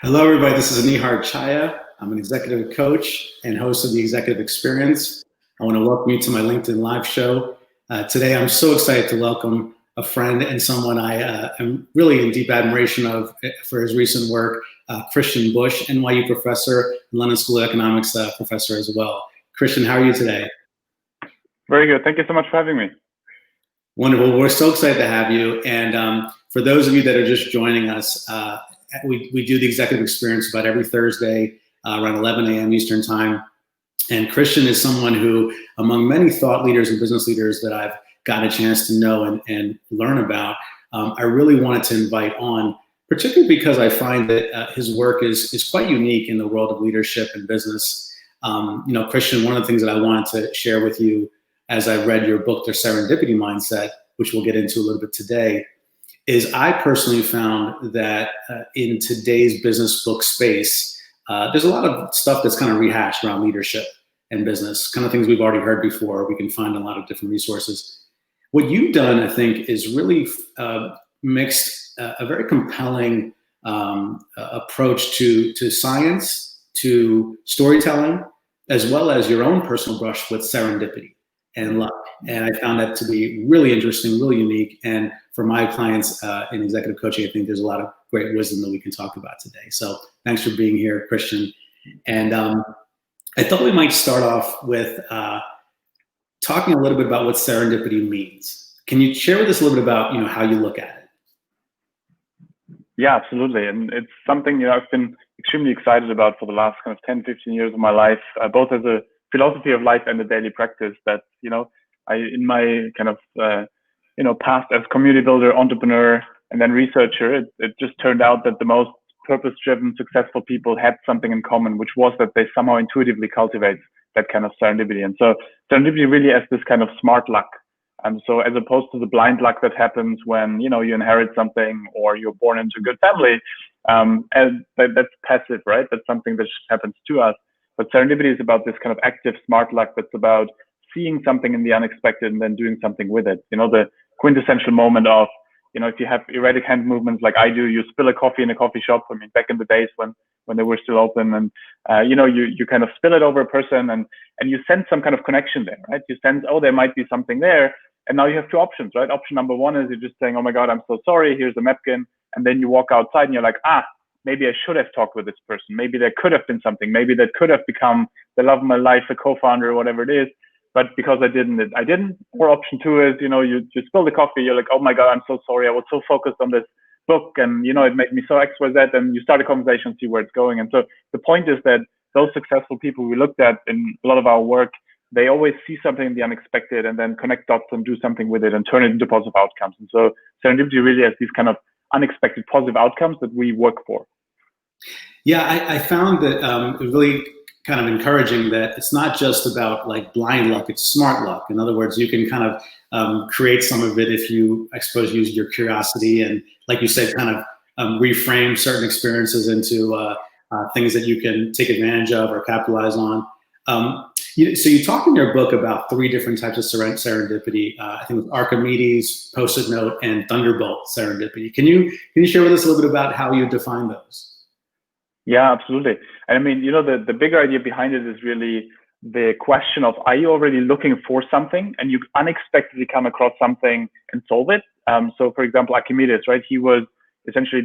Hello, everybody. This is Nihar Chhaya. I'm an executive coach and host of the Executive Experience. I want to welcome you to my LinkedIn Live show. Today, I'm so excited to welcome a friend and someone I am really in deep admiration of for his recent work, Christian Busch, NYU professor, London School of Economics professor as well. Christian, how are you today? Very good. Thank you so much for having me. Wonderful. We're so excited to have you. And for those of you that are just joining us, we do the Executive Experience about every Thursday around 11 a.m. Eastern Time. And Christian is someone who, among many thought leaders and business leaders that I've gotten a chance to know and learn about, I really wanted to invite on, particularly because I find that his work is quite unique in the world of leadership and business. Christian, one of the things that I wanted to share with you as I read your book, The Serendipity Mindset, which we'll get into a little bit today, is I personally found that in today's business book space, there's a lot of stuff that's kind of rehashed around leadership and business, kind of things we've already heard before. We can find a lot of different resources. What you've done, I think, is really mixed a very compelling approach to science, to storytelling, as well as your own personal brush with serendipity and luck. And I found that to be really interesting, really unique. And for my clients in executive coaching, I think there's a lot of great wisdom that we can talk about today. So thanks for being here, Christian. And I thought we might start off with talking a little bit about what serendipity means. Can you share with us a little bit about how you look at it? Yeah, absolutely. And it's something I've been extremely excited about for the last kind of 10, 15 years of my life, both as a philosophy of life and a daily practice that, I, in my kind of, past as community builder, entrepreneur, and then researcher, it just turned out that the most purpose-driven, successful people had something in common, which was that they somehow intuitively cultivate that kind of serendipity. And so serendipity really as this kind of smart luck. And so as opposed to the blind luck that happens when, you inherit something or you're born into a good family, and that's passive, right? That's something that just happens to us. But serendipity is about this kind of active smart luck that's about seeing something in the unexpected and then doing something with it. The quintessential moment of, if you have erratic hand movements like I do, you spill a coffee in a coffee shop. I mean, back in the days when they were still open, and you kind of spill it over a person and you sense some kind of connection there, right? You sense, oh, there might be something there. And now you have two options, right? Option number one is you're just saying, oh my God, I'm so sorry. Here's a napkin. And then you walk outside and you're like, maybe I should have talked with this person. Maybe there could have been something. Maybe that could have become the love of my life, a co-founder, or whatever it is. But because I didn't. Or option two is, you spill the coffee. You're like, oh my God, I'm so sorry. I was so focused on this book and, it made me so X, Y, Z. And you start a conversation, see where it's going. And so the point is that those successful people we looked at in a lot of our work, they always see something in the unexpected and then connect dots and do something with it and turn it into positive outcomes. And so serendipity really has these kind of unexpected positive outcomes that we work for. Yeah, I found that it was really kind of encouraging that it's not just about like blind luck, it's smart luck. In other words, you can kind of create some of it if you, I suppose, use your curiosity and, like you said, kind of reframe certain experiences into things that you can take advantage of or capitalize on. So you talk in your book about three different types of serendipity. I think it was Archimedes, Post-it Note, and Thunderbolt serendipity. Can you share with us a little bit about how you define those? Yeah, absolutely. And I mean, the bigger idea behind it is really the question of, are you already looking for something and you unexpectedly come across something and solve it? So for example, Archimedes, right? He was essentially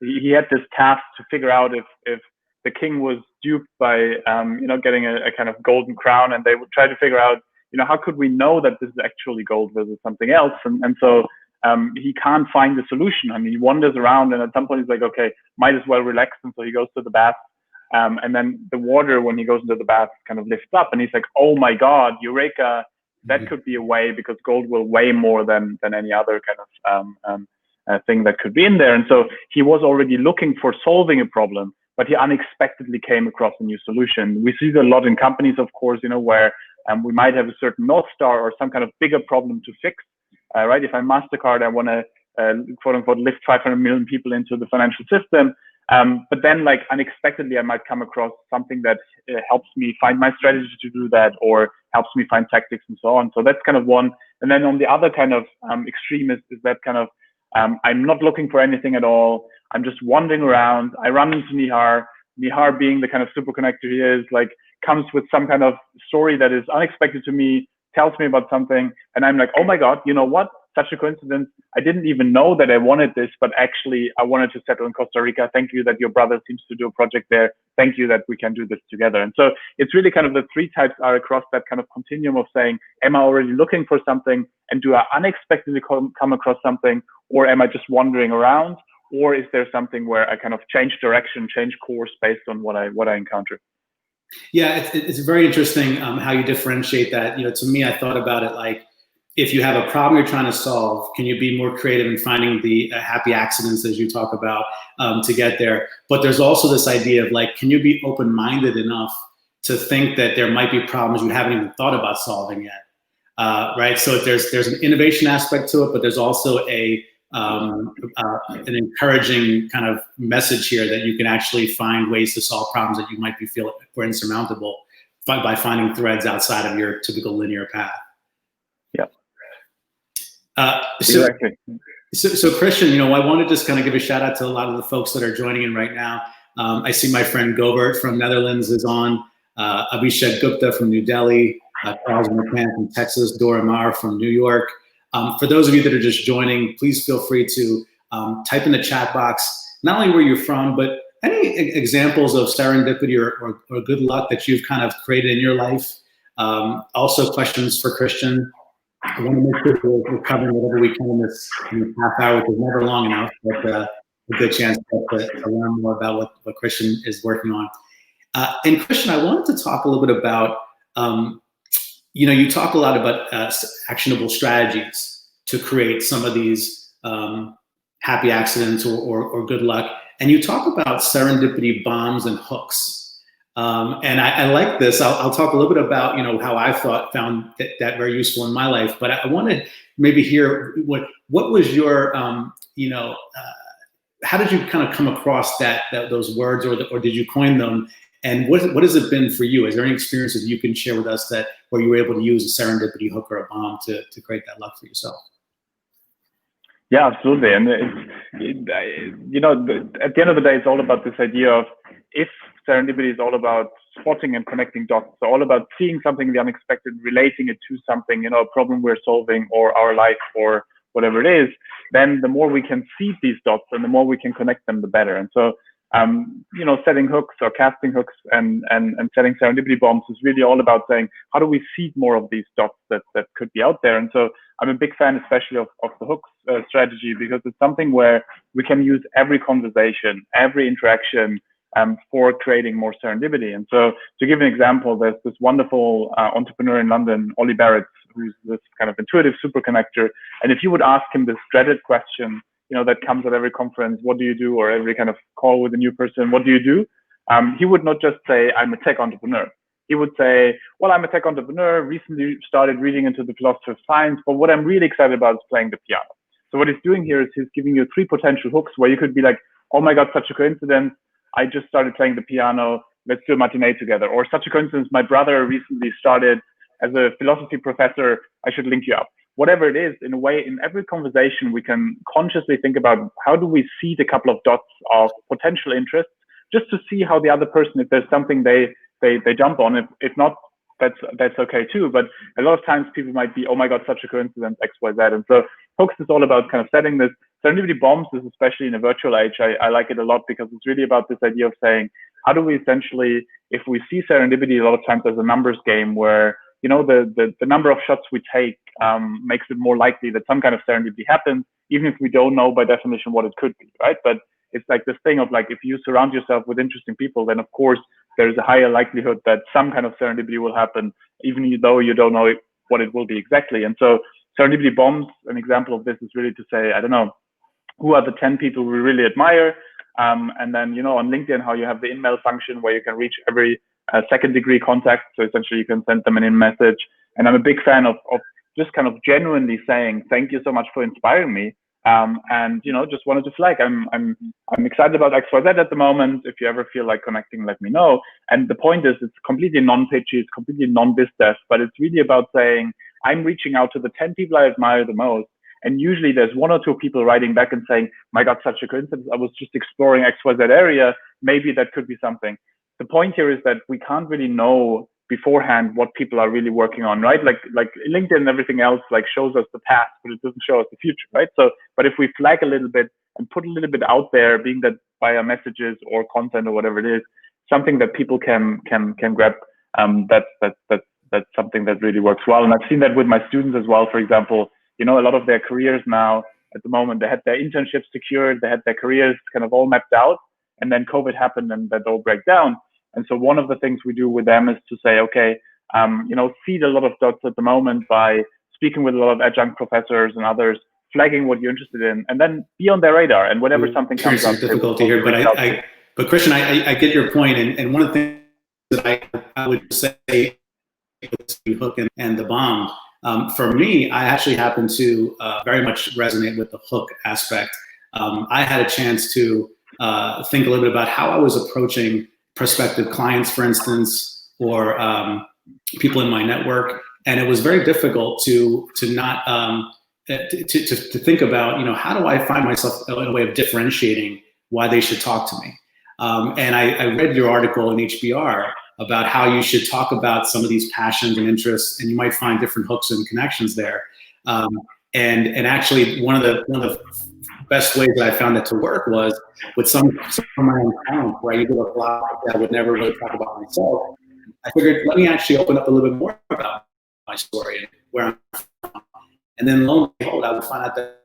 he had this task to figure out if the king was duped by, getting a kind of golden crown, and they would try to figure out, how could we know that this is actually gold versus something else? And so he can't find the solution. I mean, he wanders around, and at some point he's like, okay, might as well relax. And so he goes to the bath. And then the water, when he goes into the bath, kind of lifts up, and he's like, oh my God, Eureka, that could be a way, because gold will weigh more than any other kind of thing that could be in there. And so he was already looking for solving a problem, but he unexpectedly came across a new solution. We see that a lot in companies, of course, where we might have a certain North Star or some kind of bigger problem to fix. Right? If I'm MasterCard, I want to, quote unquote, lift 500 million people into the financial system. But then, like, unexpectedly, I might come across something that helps me find my strategy to do that, or helps me find tactics and so on. So that's kind of one. And then on the other kind of extreme is that kind of, I'm not looking for anything at all. I'm just wandering around. I run into Nihar. Nihar, being the kind of super connector he is, like comes with some kind of story that is unexpected to me, tells me about something, and I'm like, oh my God, you know what? Such a coincidence. I didn't even know that I wanted this, but actually I wanted to settle in Costa Rica. Thank you that your brother seems to do a project there. Thank you that we can do this together. And so it's really kind of the three types are across that kind of continuum of saying, am I already looking for something, and do I unexpectedly come across something, or am I just wandering around, or is there something where I kind of change direction, change course based on what I encounter? Yeah, it's very interesting how you differentiate that. You know, to me, I thought about it like, if you have a problem you're trying to solve, can you be more creative in finding the happy accidents, as you talk about, to get there? But there's also this idea of like, can you be open-minded enough to think that there might be problems you haven't even thought about solving yet, right? So there's an innovation aspect to it, but there's also an encouraging kind of message here that you can actually find ways to solve problems that you might be feeling were insurmountable by finding threads outside of your typical linear path. Yeah. Exactly. So Christian, you know, I want to just kind of give a shout out to a lot of the folks that are joining in right now. I see my friend Govert from Netherlands is on, Abhishek Gupta from New Delhi, Charles McCann from Texas, Dora Maar from New York. For those of you that are just joining, please feel free to type in the chat box, not only where you're from, but any examples of serendipity or good luck that you've kind of created in your life. Also questions for Christian. I want to make sure we're covering whatever we can in this half hour, which is never long enough, but a good chance to learn more about what Christian is working on. And Christian, I wanted to talk a little bit about, you know, you talk a lot about actionable strategies to create some of these happy accidents or good luck. And you talk about serendipity bombs and hooks. And I like this. I'll talk a little bit about, you know, how I found that very useful in my life. But I want to maybe hear what was your, you know, how did you kind of come across those words, or did you coin them? And what has it been for you? Is there any experiences you can share with us where you were able to use a serendipity hook or a bomb to create that luck for yourself? Yeah, absolutely. And you know, at the end of the day, it's all about this idea of, if serendipity is all about spotting and connecting dots, so all about seeing something the unexpected, relating it to something, you know, a problem we're solving or our life or whatever it is, then the more we can seed these dots and the more we can connect them, the better. And so, you know, setting hooks or casting hooks and setting serendipity bombs is really all about saying, how do we seed more of these dots that could be out there? And so I'm a big fan, especially of the hooks strategy, because it's something where we can use every conversation, every interaction, for creating more serendipity. And so, to give an example, there's this wonderful entrepreneur in London, Ollie Barrett, who's this kind of intuitive super connector. And if you would ask him this dreaded question, you know, that comes at every conference, what do you do? Or every kind of call with a new person, what do you do? He would not just say, I'm a tech entrepreneur. He would say, well, I'm a tech entrepreneur, recently started reading into the philosophy of science, but what I'm really excited about is playing the piano. So what he's doing here is he's giving you 3 potential hooks where you could be like, oh my God, such a coincidence. I just started playing the piano. Let's do a matinee together. Or such a coincidence, my brother recently started as a philosophy professor. I should link you up. Whatever it is, in a way, in every conversation, we can consciously think about how do we seed a couple of dots of potential interests, just to see how the other person, if there's something they jump on. If not, that's okay too. But a lot of times people might be, oh my God, such a coincidence, X, Y, Z. And so hooks is all about kind of setting this. Serendipity bombs is, especially in a virtual age, I like it a lot, because it's really about this idea of saying, how do we essentially, if we see serendipity a lot of times as a numbers game where, you know, the number of shots we take makes it more likely that some kind of serendipity happens, even if we don't know by definition what it could be, right? But it's like this thing of like, if you surround yourself with interesting people, then of course there's a higher likelihood that some kind of serendipity will happen, even though you don't know what it will be exactly. And so serendipity bombs, an example of this is really to say, I don't know, who are the 10 people we really admire? And then, you know, on LinkedIn, how you have the in-mail function where you can reach every second degree contact. So essentially you can send them an in message. And I'm a big fan of just kind of genuinely saying, thank you so much for inspiring me. And, you know, just wanted to flag, I'm excited about XYZ at the moment. If you ever feel like connecting, let me know. And the point is, it's completely non-pitchy, it's completely non-biz dev, but it's really about saying, I'm reaching out to the 10 people I admire the most. And usually there's one or two people writing back and saying, my God, such a coincidence. I was just exploring XYZ area. Maybe that could be something. The point here is that we can't really know beforehand what people are really working on, right? Like LinkedIn and everything else like shows us the past, but it doesn't show us the future, right? So, but if we flag a little bit and put a little bit out there, being that via messages or content or whatever it is, something that people can grab, that's something that really works well. And I've seen that with my students as well. For example, you know, a lot of their careers now at the moment, they had their internships secured, they had their careers kind of all mapped out, and then COVID happened and that all break down. And so one of the things we do with them is to say, okay, you know, feed a lot of dots at the moment by speaking with a lot of adjunct professors and others, flagging what you're interested in, and then be on their radar. And whenever something comes up, difficulty here, but Christian, I get your point, and one of the things that I would say, hook and the bomb. For me, I actually happen to very much resonate with the hook aspect. I had a chance to think a little bit about how I was approaching prospective clients, for instance, or people in my network, and it was very difficult to not to think about, you know, how do I find myself in a way of differentiating why they should talk to me. And I read your article in HBR about how you should talk about some of these passions and interests, and you might find different hooks and connections there. And actually, one of the best ways that I found it to work was with some of my own talent, where I used a blog that I would never really talk about myself. I figured, let me actually open up a little bit more about my story and where I'm from. And then lo and behold, I would find out that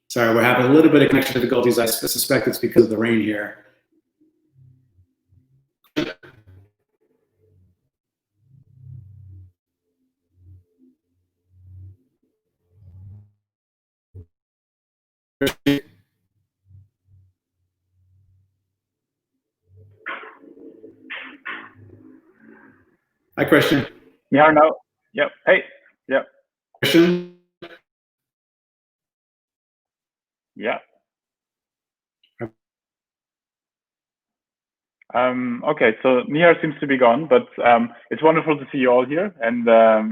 sorry, we're having a little bit of connection difficulties. I suspect it's because of the rain here. Hi, Christian. Nihar, now. Yep. Hey. Yep. Christian. Yeah. Okay, so Nihar seems to be gone, but it's wonderful to see you all here, and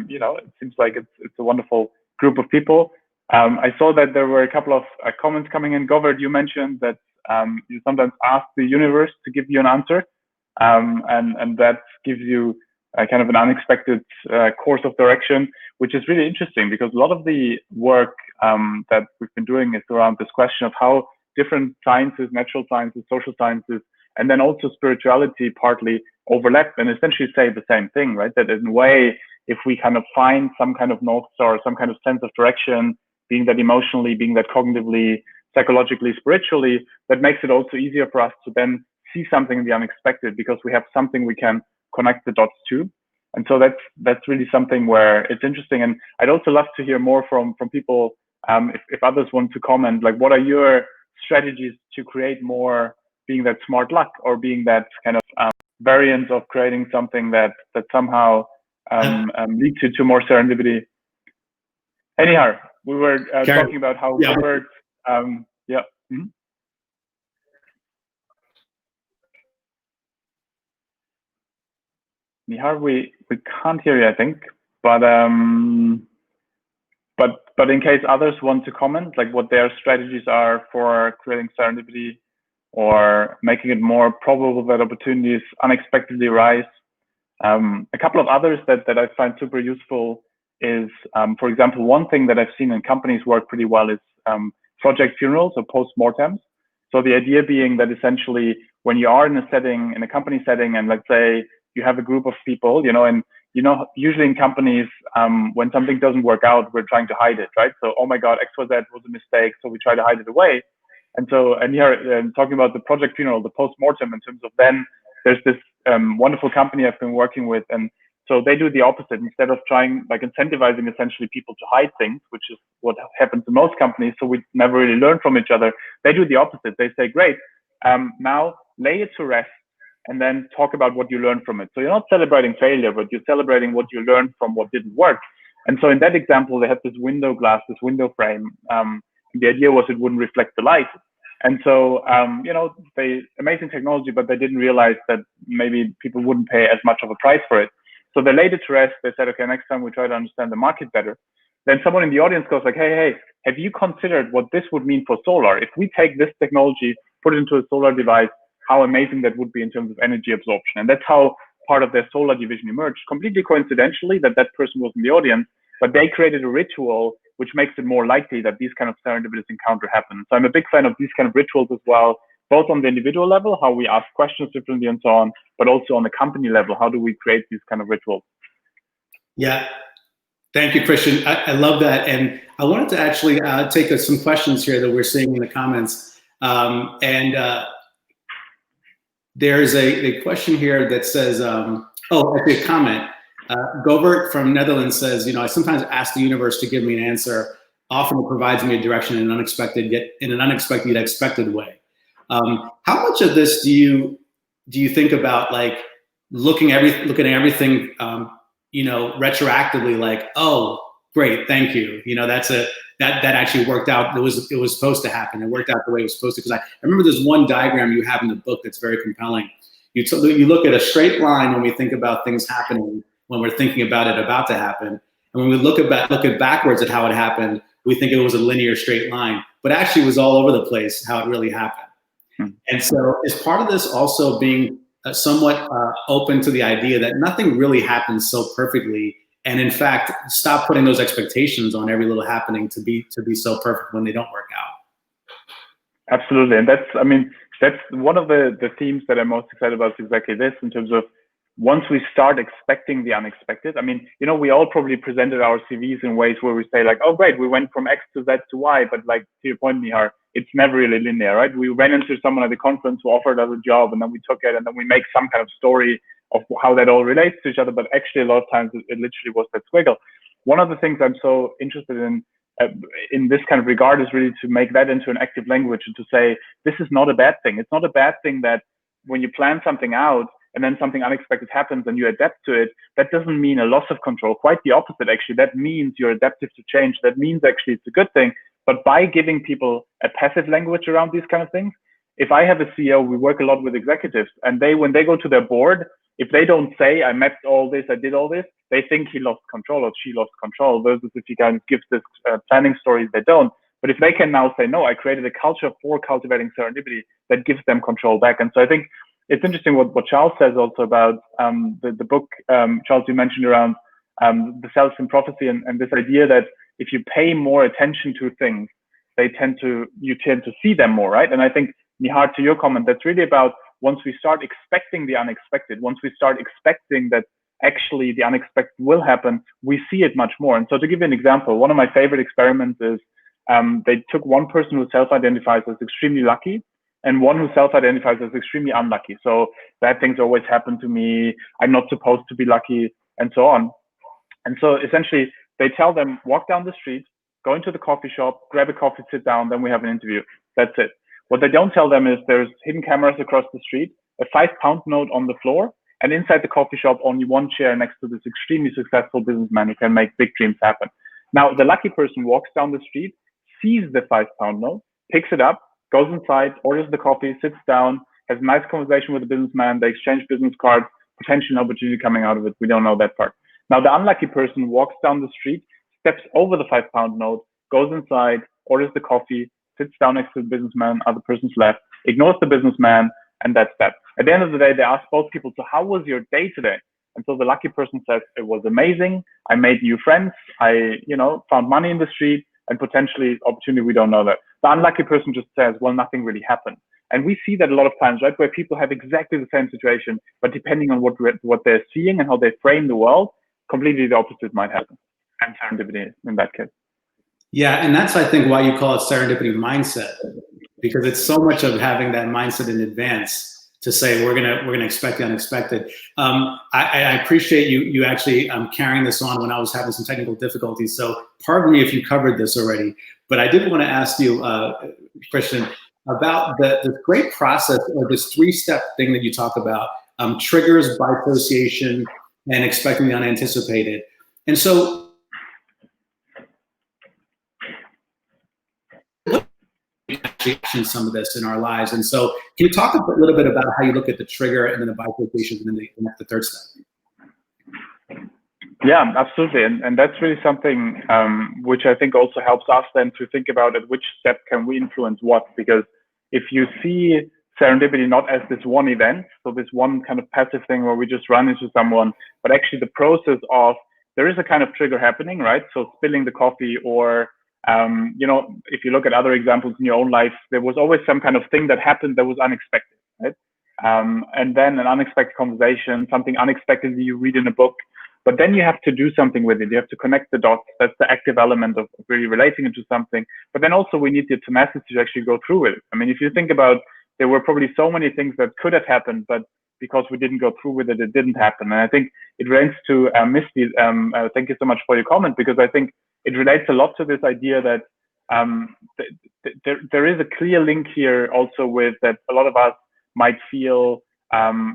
you know, it seems like it's a wonderful group of people. I saw that there were a couple of comments coming in. Govert, you mentioned that you sometimes ask the universe to give you an answer, and that gives you kind of an unexpected course of direction, which is really interesting because a lot of the work that we've been doing is around this question of how different sciences, natural sciences, social sciences, and then also spirituality partly overlap and essentially say the same thing, right? That in a way, if we kind of find some kind of North Star, some kind of sense of direction, being that emotionally, being that cognitively, psychologically, spiritually, that makes it also easier for us to then see something in the unexpected because we have something we can connect the dots to. And so that's really something where it's interesting. And I'd also love to hear more from people, if others want to comment, like what are your strategies to create more, being that smart luck or being that kind of variant of creating something that somehow leads you to more serendipity. Anyhow, we were talking about how Robert, yeah. Mm-hmm. Nihar, we can't hear you, I think, but in case others want to comment, like what their strategies are for creating serendipity or making it more probable that opportunities unexpectedly rise. A couple of others that I find super useful is, for example, one thing that I've seen in companies work pretty well is project funerals or post-mortems. So the idea being that essentially when you are in a setting, in a company setting, and let's say you have a group of people, you know, and you know, usually in companies, when something doesn't work out, we're trying to hide it, right? So, oh my God, XYZ was a mistake, so we try to hide it away. And so, and here, talking about the project funeral, the post-mortem, in terms of then there's this wonderful company I've been working with, and So they do the opposite. Instead of trying, like, incentivizing essentially people to hide things, which is what happens in most companies, so we never really learn from each other, they do the opposite. They say, great, now lay it to rest and then talk about what you learned from it. So you're not celebrating failure, but you're celebrating what you learned from what didn't work. And so in that example, they had this window glass, this window frame. The idea was it wouldn't reflect the light. And so, amazing technology, but they didn't realize that maybe people wouldn't pay as much of a price for it. So they laid it to rest. They said, okay, next time we try to understand the market better. Then someone in the audience goes like, hey, have you considered what this would mean for solar? If we take this technology, put it into a solar device, how amazing that would be in terms of energy absorption. And that's how part of their solar division emerged, completely coincidentally that person was in the audience, but they created a ritual which makes it more likely that these kind of serendipitous encounter happen. So I'm a big fan of these kind of rituals as well, both on the individual level, how we ask questions differently and so on, but also on the company level, how do we create these kind of rituals? Yeah. Thank you, Christian. I love that. And I wanted to actually take some questions here that we're seeing in the comments. There's a question here that says, actually a comment. Govert from Netherlands says, I sometimes ask the universe to give me an answer. Often it provides me a direction in an unexpected yet expected way. How much of this do you think about, like, looking at everything, retroactively, like, oh, great, thank you. That actually worked out. It was supposed to happen. It worked out the way it was supposed to. Because I remember there's one diagram you have in the book that's very compelling. You look at a straight line when we think about things happening, when we're thinking about it about to happen. And when we look at backwards at how it happened, we think it was a linear straight line, but actually it was all over the place how it really happened. And so is part of this also being somewhat open to the idea that nothing really happens so perfectly, and in fact, stop putting those expectations on every little happening to be so perfect when they don't work out? Absolutely. And that's one of the themes that I'm most excited about, is exactly this, in terms of once we start expecting the unexpected. We all probably presented our CVs in ways where we say, like, oh, great, we went from X to Z to Y, but, like, to your point, Nihar, it's never really linear, right? We ran into someone at the conference who offered us a job, and then we took it, and then we make some kind of story of how that all relates to each other. But actually, a lot of times it literally was that squiggle. One of the things I'm so interested in this kind of regard is really to make that into an active language, and to say, this is not a bad thing. It's not a bad thing that when you plan something out and then something unexpected happens and you adapt to it, that doesn't mean a loss of control. Quite the opposite, actually. That means you're adaptive to change. That means actually it's a good thing. But by giving people a passive language around these kind of things, if I have a CEO, we work a lot with executives, and when they go to their board, if they don't say, I mapped all this, I did all this, they think he lost control or she lost control, versus if he kind of gives this planning story, they don't. But if they can now say, no, I created a culture for cultivating serendipity, that gives them control back. And so I think it's interesting what Charles says also about the book, Charles, you mentioned around the self-fulfilling prophecy, and this idea that if you pay more attention to things, you tend to see them more, right? And I think, Nihar, to your comment, that's really about, once we start expecting the unexpected, once we start expecting that actually the unexpected will happen, we see it much more. And so, to give you an example, one of my favorite experiments is they took one person who self-identifies as extremely lucky and one who self-identifies as extremely unlucky. So bad things always happen to me, I'm not supposed to be lucky, and so on. And so essentially they tell them, walk down the street, go into the coffee shop, grab a coffee, sit down, then we have an interview. That's it. What they don't tell them is there's hidden cameras across the street, a 5-pound note on the floor, and inside the coffee shop, only one chair next to this extremely successful businessman who can make big dreams happen. Now, the lucky person walks down the street, sees the 5-pound note, picks it up, goes inside, orders the coffee, sits down, has a nice conversation with the businessman, they exchange business cards, potential opportunity coming out of it. We don't know that part. Now, the unlucky person walks down the street, steps over the 5-pound note, goes inside, orders the coffee, sits down next to the businessman, other person's left, ignores the businessman, and that's that. At the end of the day, they ask both people, so how was your day today? And so the lucky person says, it was amazing. I made new friends. I, found money in the street and potentially opportunity. We don't know that. The unlucky person just says, well, nothing really happened. And we see that a lot of times, right, where people have exactly the same situation, but depending on what they're seeing and how they frame the world, completely the opposite might happen. And serendipity in that case. Yeah, and that's, I think, why you call it serendipity mindset, because it's so much of having that mindset in advance to say we're gonna expect the unexpected. I appreciate you actually carrying this on when I was having some technical difficulties. So pardon me if you covered this already, but I did want to ask you, Christian, about this great process or this 3-step thing that you talk about, triggers, by association, and expecting the unanticipated. And so actually action some of this in our lives. And so can you talk a little bit about how you look at the trigger and then the bifurcation and then the third step? Yeah, absolutely. And that's really something which I think also helps us then to think about at which step can we influence what, because if you see serendipity not as this one event, so this one kind of passive thing where we just run into someone, but actually the process of there is a kind of trigger happening, right? So spilling the coffee, or you know, if you look at other examples in your own life, there was always some kind of thing that happened that was unexpected, right? And then an unexpected conversation, something unexpected that you read in a book, but then you have to do something with it. You have to connect the dots. That's the active element of really relating it to something. But then also we need the tenacity to actually go through it. I mean, if you think about, there were probably so many things that could have happened, but because we didn't go through with it, it didn't happen. And I think it relates to Misty. Thank you so much for your comment, because I think it relates a lot to this idea that there is a clear link here also with that a lot of us might feel,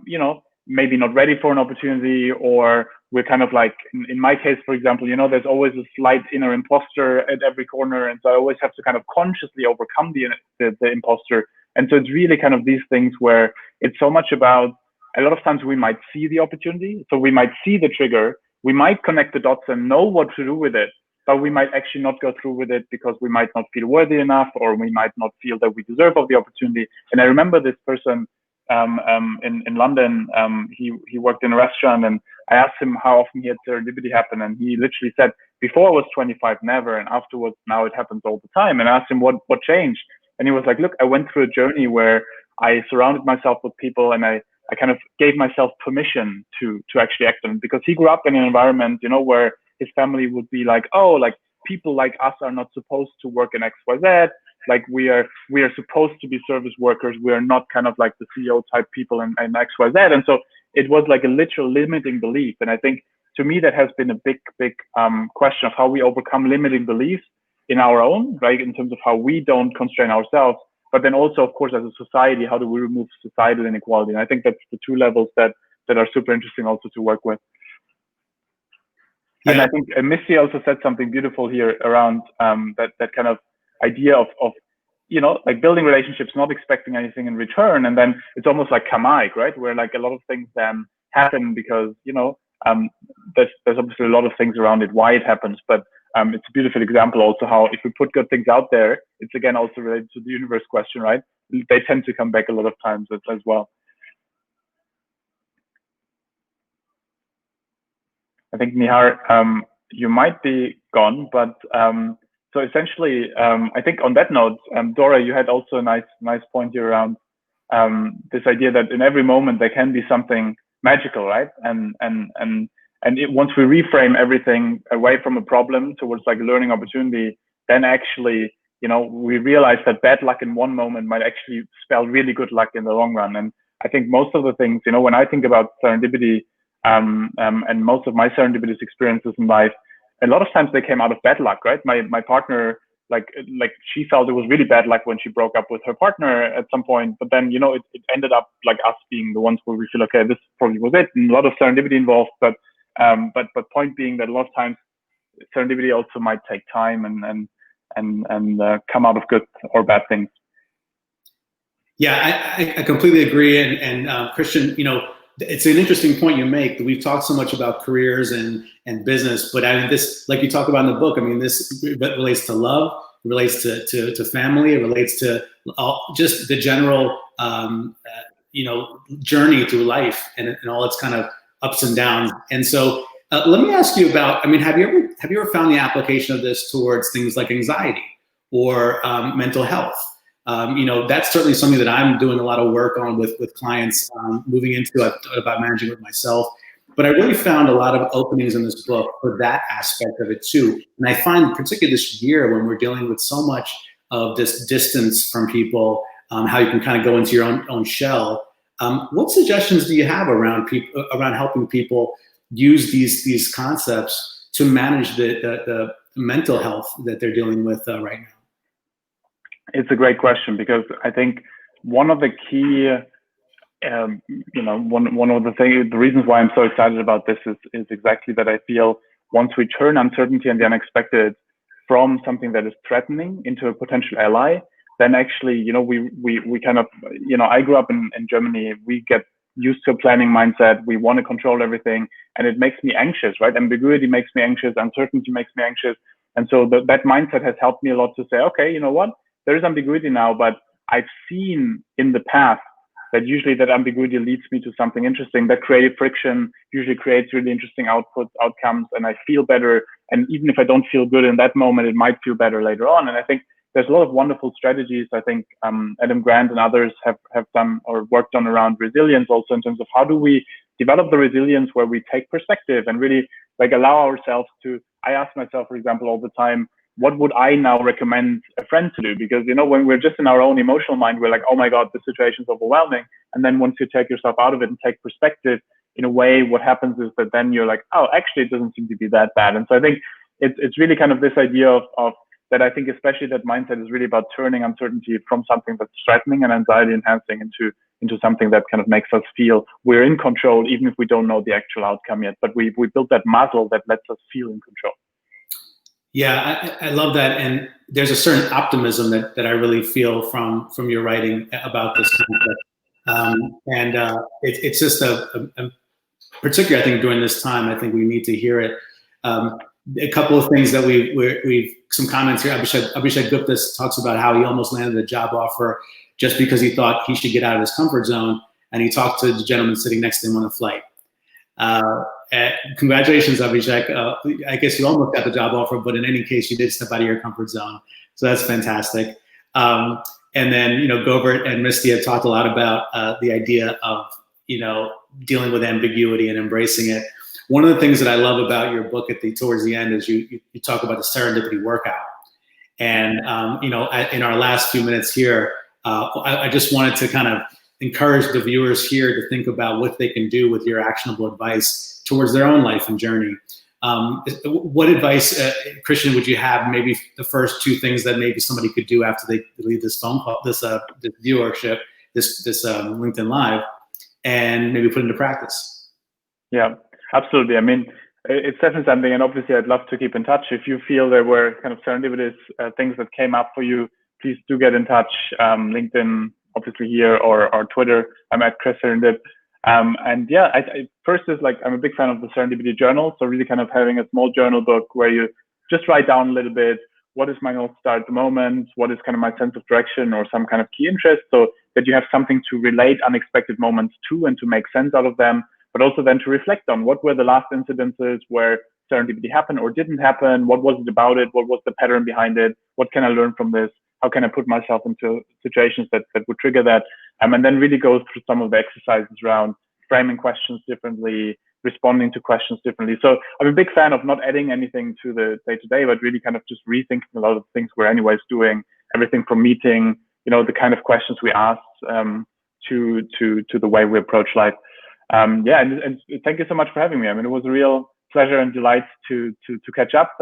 you know, maybe not ready for an opportunity, or we're kind of like, in my case, for example, you know, there's always a slight inner imposter at every corner. And so I always have to kind of consciously overcome the imposter. And so it's really kind of these things where it's so much about, a lot of times we might see the opportunity. So we might see the trigger, we might connect the dots and know what to do with it, but we might actually not go through with it because we might not feel worthy enough, or we might not feel that we deserve of the opportunity. And I remember this person in London, he worked in a restaurant, and I asked him how often he had serendipity happen, and he literally said, before I was 25, never, and afterwards, now it happens all the time. And I asked him what changed, and he was like, look, I went through a journey where I surrounded myself with people, and I kind of gave myself permission to actually act on it, because he grew up in an environment, you know, where his family would be like, oh, like people like us are not supposed to work in XYZ. Like we are supposed to be service workers. We are not kind of like the CEO type people and XYZ. And so it was like a literal limiting belief. And I think to me, that has been a big question of how we overcome limiting beliefs in our own, right? In terms of how we don't constrain ourselves, but then also, of course, as a society, how do we remove societal inequality? And I think that's the two levels that are super interesting also to work with. Yeah. And I think Misty also said something beautiful here around that kind of idea of you know, like building relationships, not expecting anything in return. And then it's almost like karmic, right? Where like a lot of things then happen because, you know, there's obviously a lot of things around it, why it happens. But it's a beautiful example also how if we put good things out there, it's again also related to the universe question, right? They tend to come back a lot of times as well. I think Nihar, you might be gone, but so essentially, I think on that note, Dora, you had also a nice point here around this idea that in every moment there can be something magical, right? And once we reframe everything away from a problem towards like a learning opportunity, then actually, you know, we realize that bad luck in one moment might actually spell really good luck in the long run. And I think most of the things, you know, when I think about serendipity, and most of my serendipitous experiences in life, a lot of times they came out of bad luck, right? My partner, like she felt it was really bad luck when she broke up with her partner at some point, but then, you know, it ended up like us being the ones where we feel, okay, this probably was it, and a lot of serendipity involved, but point being that a lot of times serendipity also might take time and come out of good or bad things. Yeah, I completely agree. And Christian, you know, it's an interesting point you make. We've talked so much about careers and business, but I mean, this, like you talk about in the book, I mean, this relates to love, it relates to family, it relates to just the general, you know, journey through life and all its kind of ups and downs. And so let me ask you about, I mean, have you ever found the application of this towards things like anxiety or mental health? You know, that's certainly something that I'm doing a lot of work on with clients, moving into about managing with myself. But I really found a lot of openings in this book for that aspect of it too. And I find particularly this year when we're dealing with so much of this distance from people, how you can kind of go into your own shell. What suggestions do you have around helping people use these concepts to manage the mental health that they're dealing with right now? It's a great question, because I think one of the key, one of the reasons why I'm so excited about this is exactly that. I feel once we turn uncertainty and the unexpected from something that is threatening into a potential ally, then actually, we kind of, I grew up in Germany. We get used to a planning mindset. We want to control everything, and it makes me anxious, right? Ambiguity makes me anxious. Uncertainty makes me anxious. And so that mindset has helped me a lot to say, okay, you know what? There is ambiguity now, but I've seen in the past that usually that ambiguity leads me to something interesting. That creative friction usually creates really interesting outcomes, and I feel better. And even if I don't feel good in that moment, it might feel better later on. And I think there's a lot of wonderful strategies. I think Adam Grant and others have done or worked on around resilience, also in terms of how do we develop the resilience where we take perspective and really like allow ourselves to. I ask myself, for example, all the time, what would I now recommend a friend to do? Because, when we're just in our own emotional mind, we're like, oh my God, the situation is overwhelming. And then once you take yourself out of it and take perspective, in a way, what happens is that then you're like, oh, actually, it doesn't seem to be that bad. And so I think it's really kind of this idea of that. I think especially that mindset is really about turning uncertainty from something that's threatening and anxiety enhancing into something that kind of makes us feel we're in control, even if we don't know the actual outcome yet. But we built that muscle that lets us feel in control. Yeah, I love that, and there's a certain optimism that I really feel from your writing about this concept, it's just a particularly, I think, during this time, I think we need to hear it. A couple of things that we've some comments here. Abhishek Gupta talks about how he almost landed a job offer just because he thought he should get out of his comfort zone, and he talked to the gentleman sitting next to him on the flight. Congratulations, Abhishek. I guess you almost got the job offer, but in any case, you did step out of your comfort zone. So that's fantastic. And then, Govert and Misty have talked a lot about the idea of, dealing with ambiguity and embracing it. One of the things that I love about your book towards the end is you talk about the serendipity workout. And, in our last few minutes here, I just wanted to kind of encourage the viewers here to think about what they can do with your actionable advice towards their own life and journey. What advice, Christian, would you have? Maybe the first two things that maybe somebody could do after they leave this phone call, this viewership, this LinkedIn Live, and maybe put into practice. Yeah, absolutely. I mean, it's definitely something, and obviously, I'd love to keep in touch. If you feel there were kind of serendipitous things that came up for you, please do get in touch. LinkedIn, obviously here, or Twitter. I'm at Chris Serendip. And yeah, first is like, I'm a big fan of the Serendipity Journal. So really kind of having a small journal book where you just write down a little bit, what is my North Star at the moment? What is kind of my sense of direction or some kind of key interest, so that you have something to relate unexpected moments to and to make sense out of them, but also then to reflect on what were the last incidences where serendipity happened or didn't happen? What was it about it? What was the pattern behind it? What can I learn from this? How can I put myself into situations that would trigger that? And then really go through some of the exercises around framing questions differently, responding to questions differently. So I'm a big fan of not adding anything to the day-to-day, but really kind of just rethinking a lot of the things we're anyways doing, everything from meeting, the kind of questions we ask, to the way we approach life. And thank you so much for having me. I mean, it was a real pleasure and delight to catch up.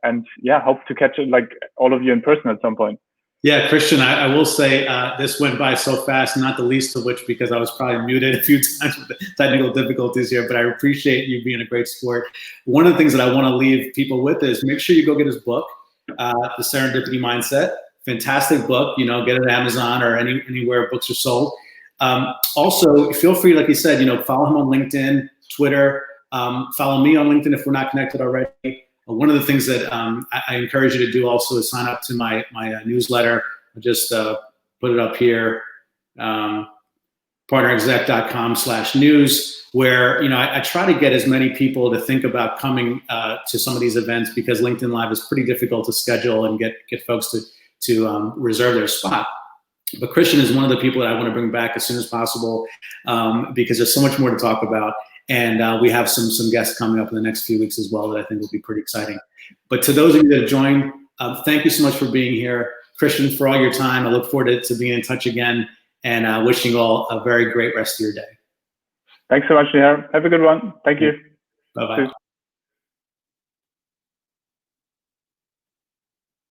And yeah, hope to catch like all of you in person at some point. Yeah, Christian, I will say this went by so fast, not the least of which because I was probably muted a few times with the technical difficulties here, but I appreciate you being a great sport. One of the things that I want to leave people with is make sure you go get his book, The Serendipity Mindset. Fantastic book, get it at Amazon or anywhere books are sold. Also, feel free, like you said, follow him on LinkedIn, Twitter, follow me on LinkedIn if we're not connected already. One of the things that I encourage you to do also is sign up to my newsletter. I'll just put it up here, partnerexec.com/news, where I try to get as many people to think about coming to some of these events because LinkedIn Live is pretty difficult to schedule and get folks to reserve their spot. But Christian is one of the people that I want to bring back as soon as possible because there's so much more to talk about. And we have some guests coming up in the next few weeks as well that I think will be pretty exciting. But to those of you that have joined, thank you so much for being here. Christian, for all your time. I look forward to being in touch again. and wishing you all a very great rest of your day. Thanks so much, Nihar. Have a good one. Thank you. Bye-bye.